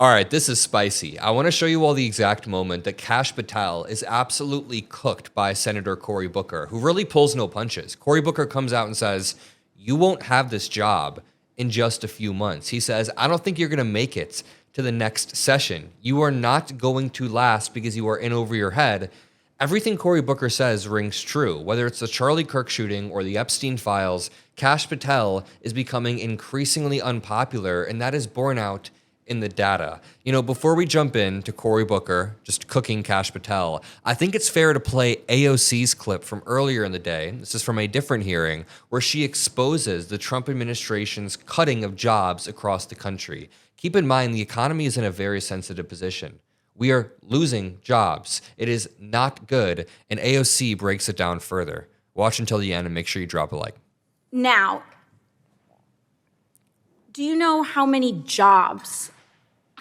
All right, this is spicy. I want to show you all the exact moment that Kash Patel is absolutely cooked by Senator Cory Booker, who really pulls no punches. Cory Booker comes out and says, "You won't have this job in just a few months." He says, "I don't think you're going to make it to the next session. You are not going to last because you are in over your head." Everything Cory Booker says rings true. Whether it's the Charlie Kirk shooting or the Epstein files, Kash Patel is becoming increasingly unpopular, and that is borne out in the data. You know, before we jump in to Cory Booker, just cooking Kash Patel, I think it's fair to play AOC's clip from earlier in the day. This is from a different hearing where she exposes the Trump administration's cutting of jobs across the country. Keep in mind, the economy is in a very sensitive position. We are losing jobs. It is not good, and AOC breaks it down further. Watch until the end and make sure you drop a like. Now, do you know how many jobs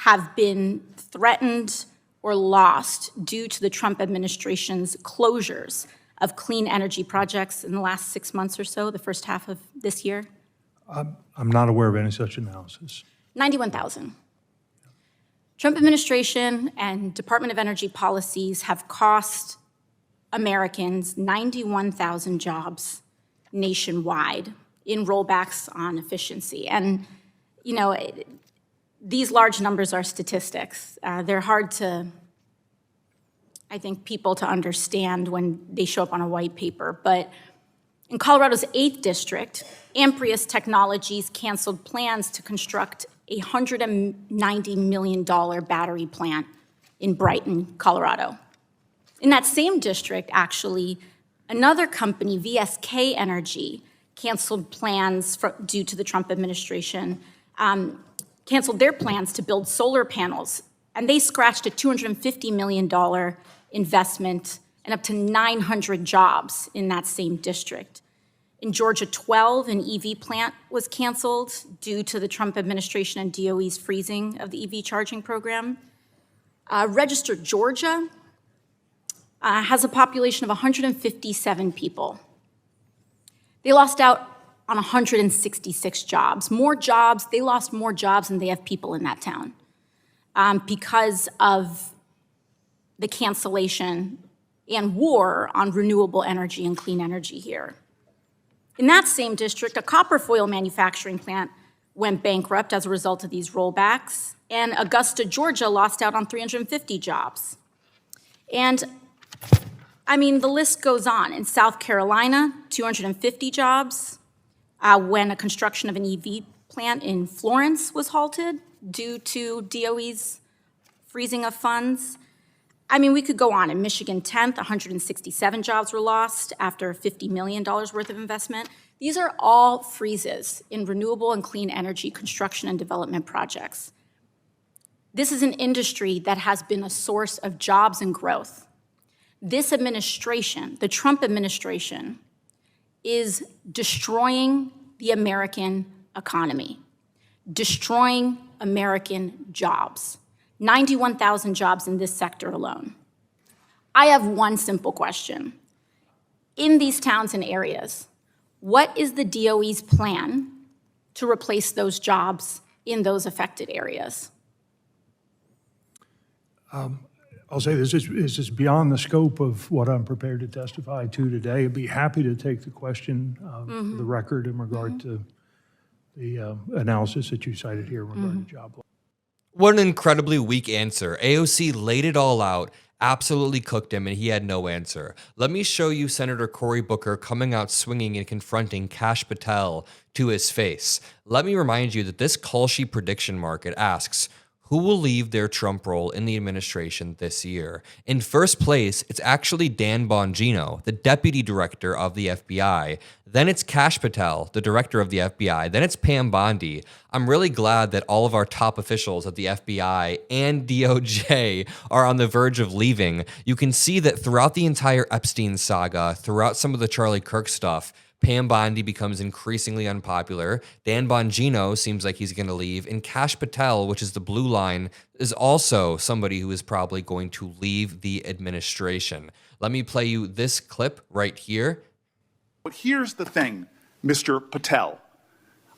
have been threatened or lost due to the Trump administration's closures of clean energy projects in the last 6 months or so, the first half of this year? I'm not aware of any such analysis. 91,000. Trump administration and Department of Energy policies have cost Americans 91,000 jobs nationwide in rollbacks on efficiency. And, you know, these large numbers are statistics. They're hard to, I think, people to understand when they show up on a white paper. But in Colorado's 8th district, Amprius Technologies canceled plans to construct a $190 million battery plant in Brighton, Colorado. In that same district, actually, another company, VSK Energy, canceled plans due to the Trump administration, canceled their plans to build solar panels, and they scratched a $250 million investment and up to 900 jobs in that same district. In Georgia 12, an EV plant was canceled due to the Trump administration and DOE's freezing of the EV charging program. Registered Georgia has a population of 157 people. They lost out on 166 jobs. They lost more jobs than they have people in that town because of the cancellation and war on renewable energy and clean energy here. In that same district, a copper foil manufacturing plant went bankrupt as a result of these rollbacks, and Augusta, Georgia lost out on 350 jobs. And I mean, the list goes on. In South Carolina, 250 jobs when a construction of an EV plant in Florence was halted due to DOE's freezing of funds. I mean, we could go on. In Michigan 10th, 167 jobs were lost after $50 million worth of investment. These are all freezes in renewable and clean energy construction and development projects. This is an industry that has been a source of jobs and growth. This administration, the Trump administration, is destroying the American economy, destroying American jobs. 91,000 jobs in this sector alone. I have one simple question. In these towns and areas, what is the DOE's plan to replace those jobs in those affected areas? I'll say this is beyond the scope of what I'm prepared to testify to today. I'd be happy to take the question for the record in regard to the analysis that you cited here regarding job loss. What an incredibly weak answer. AOC laid it all out, absolutely cooked him, and he had no answer. Let me show you Senator Cory Booker coming out swinging and confronting Kash Patel to his face. Let me remind you that this call sheet prediction market asks, who will leave their Trump role in the administration this year? In first place, it's actually Dan Bongino, the deputy director of the FBI. Then it's Kash Patel, the director of the FBI. Then it's Pam Bondi. I'm really glad that all of our top officials at the FBI and DOJ are on the verge of leaving. You can see that throughout the entire Epstein saga, throughout some of the Charlie Kirk stuff, Pam Bondi becomes increasingly unpopular. Dan Bongino seems like he's going to leave. And Kash Patel, which is the blue line, is also somebody who is probably going to leave the administration. Let me play you this clip right here. But here's the thing, Mr. Patel.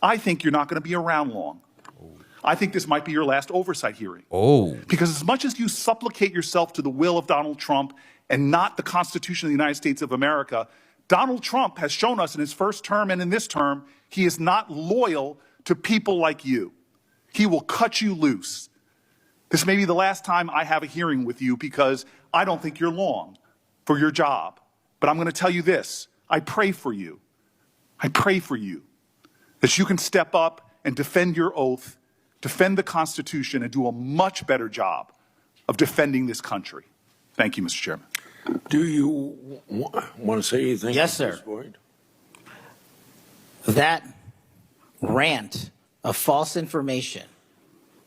I think you're not going to be around long. I think this might be your last oversight hearing. Oh. Because as much as you supplicate yourself to the will of Donald Trump and not the Constitution of the United States of America, Donald Trump has shown us in his first term and in this term, he is not loyal to people like you. He will cut you loose. This may be the last time I have a hearing with you because I don't think you're long for your job. But I'm going to tell you this. I pray for you. I pray for you that you can step up and defend your oath, defend the Constitution, and do a much better job of defending this country. Thank you, Mr. Chairman. Do you want to say anything? Yes, at this sir. point? That rant of false information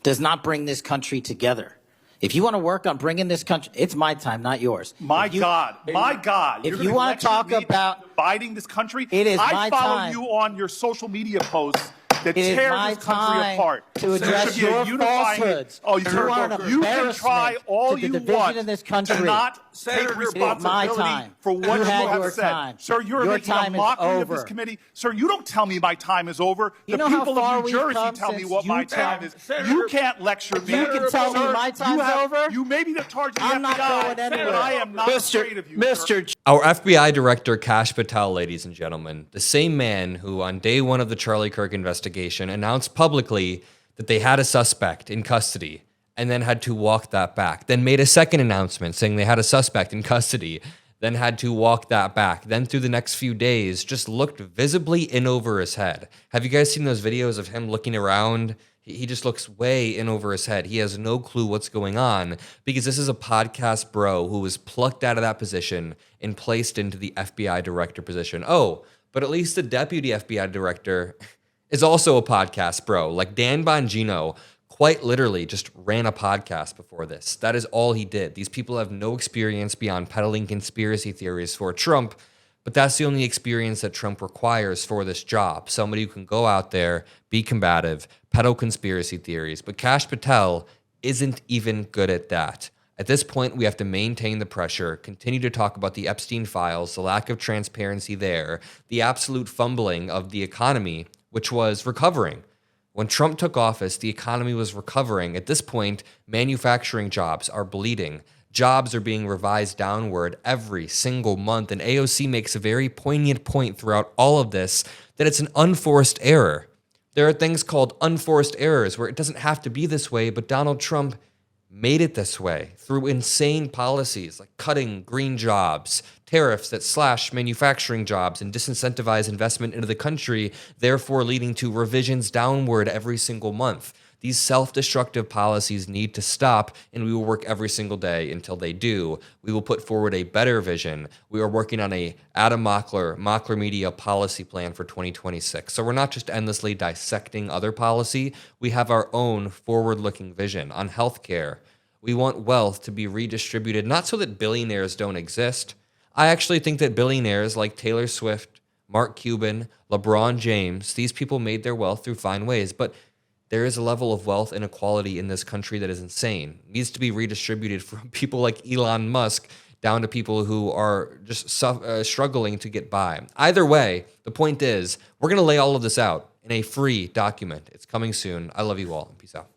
does not bring this country together. If you want to work on bringing this country, it's my time, not yours. My God. If You're you gonna want to lecture talk me about dividing this country, it is I my follow time. you on your social media posts that It is tear my this country time apart. to address There should be a your unifying- falsehoods. Oh, You are an you can embarrassment try all to the you division want in this country. to not Senator, take it is my responsibility time. for what You you had have your said. time. Sir, you're Your making a time is mockery of this over. committee. Sir, you don't tell me my time is over. You The know how people far of New we've Jersey come tell me since what my you time tell- is. Senator- You can't lecture me. You can tell me Sir, my you time's have- over? You may be the charge of the I'm not FBI, going anywhere. but I am not afraid of you, sir. Our FBI Director Kash Patel, ladies and gentlemen, the same man who on day one of the Charlie Kirk investigation announced publicly that they had a suspect in custody and then had to walk that back, then made a second announcement saying they had a suspect in custody, then had to walk that back, then through the next few days just looked visibly in over his head. Have you guys seen those videos of him looking around? He just looks way in over his head. He has no clue what's going on because this is a podcast bro who was plucked out of that position and placed into the FBI director position. Oh, but at least the deputy FBI director is also a podcast bro. Like Dan Bongino quite literally just ran a podcast before this. That is all he did. These people have no experience beyond peddling conspiracy theories for Trump, but that's the only experience that Trump requires for this job. Somebody who can go out there, be combative, peddle conspiracy theories. But Kash Patel isn't even good at that. At this point, we have to maintain the pressure, continue to talk about the Epstein files, the lack of transparency there, the absolute fumbling of the economy, which was recovering. When Trump took office, the economy was recovering. At this point, manufacturing jobs are bleeding. Jobs are being revised downward every single month. And AOC makes a very poignant point throughout all of this that it's an unforced error. There are things called unforced errors where it doesn't have to be this way, but Donald Trump made it this way through insane policies like cutting green jobs, tariffs that slash manufacturing jobs and disincentivize investment into the country, therefore leading to revisions downward every single month. These self-destructive policies need to stop, and we will work every single day until they do. We will put forward a better vision. We are working on a Adam Mockler Media policy plan for 2026. So we're not just endlessly dissecting other policy. We have our own forward-looking vision on healthcare. We want wealth to be redistributed, not so that billionaires don't exist. I actually think that billionaires like Taylor Swift, Mark Cuban, LeBron James, these people made their wealth through fine ways, but there is a level of wealth inequality in this country that is insane. It needs to be redistributed from people like Elon Musk down to people who are just struggling to get by. Either way, the point is, we're going to lay all of this out in a free document. It's coming soon. I love you all. Peace out.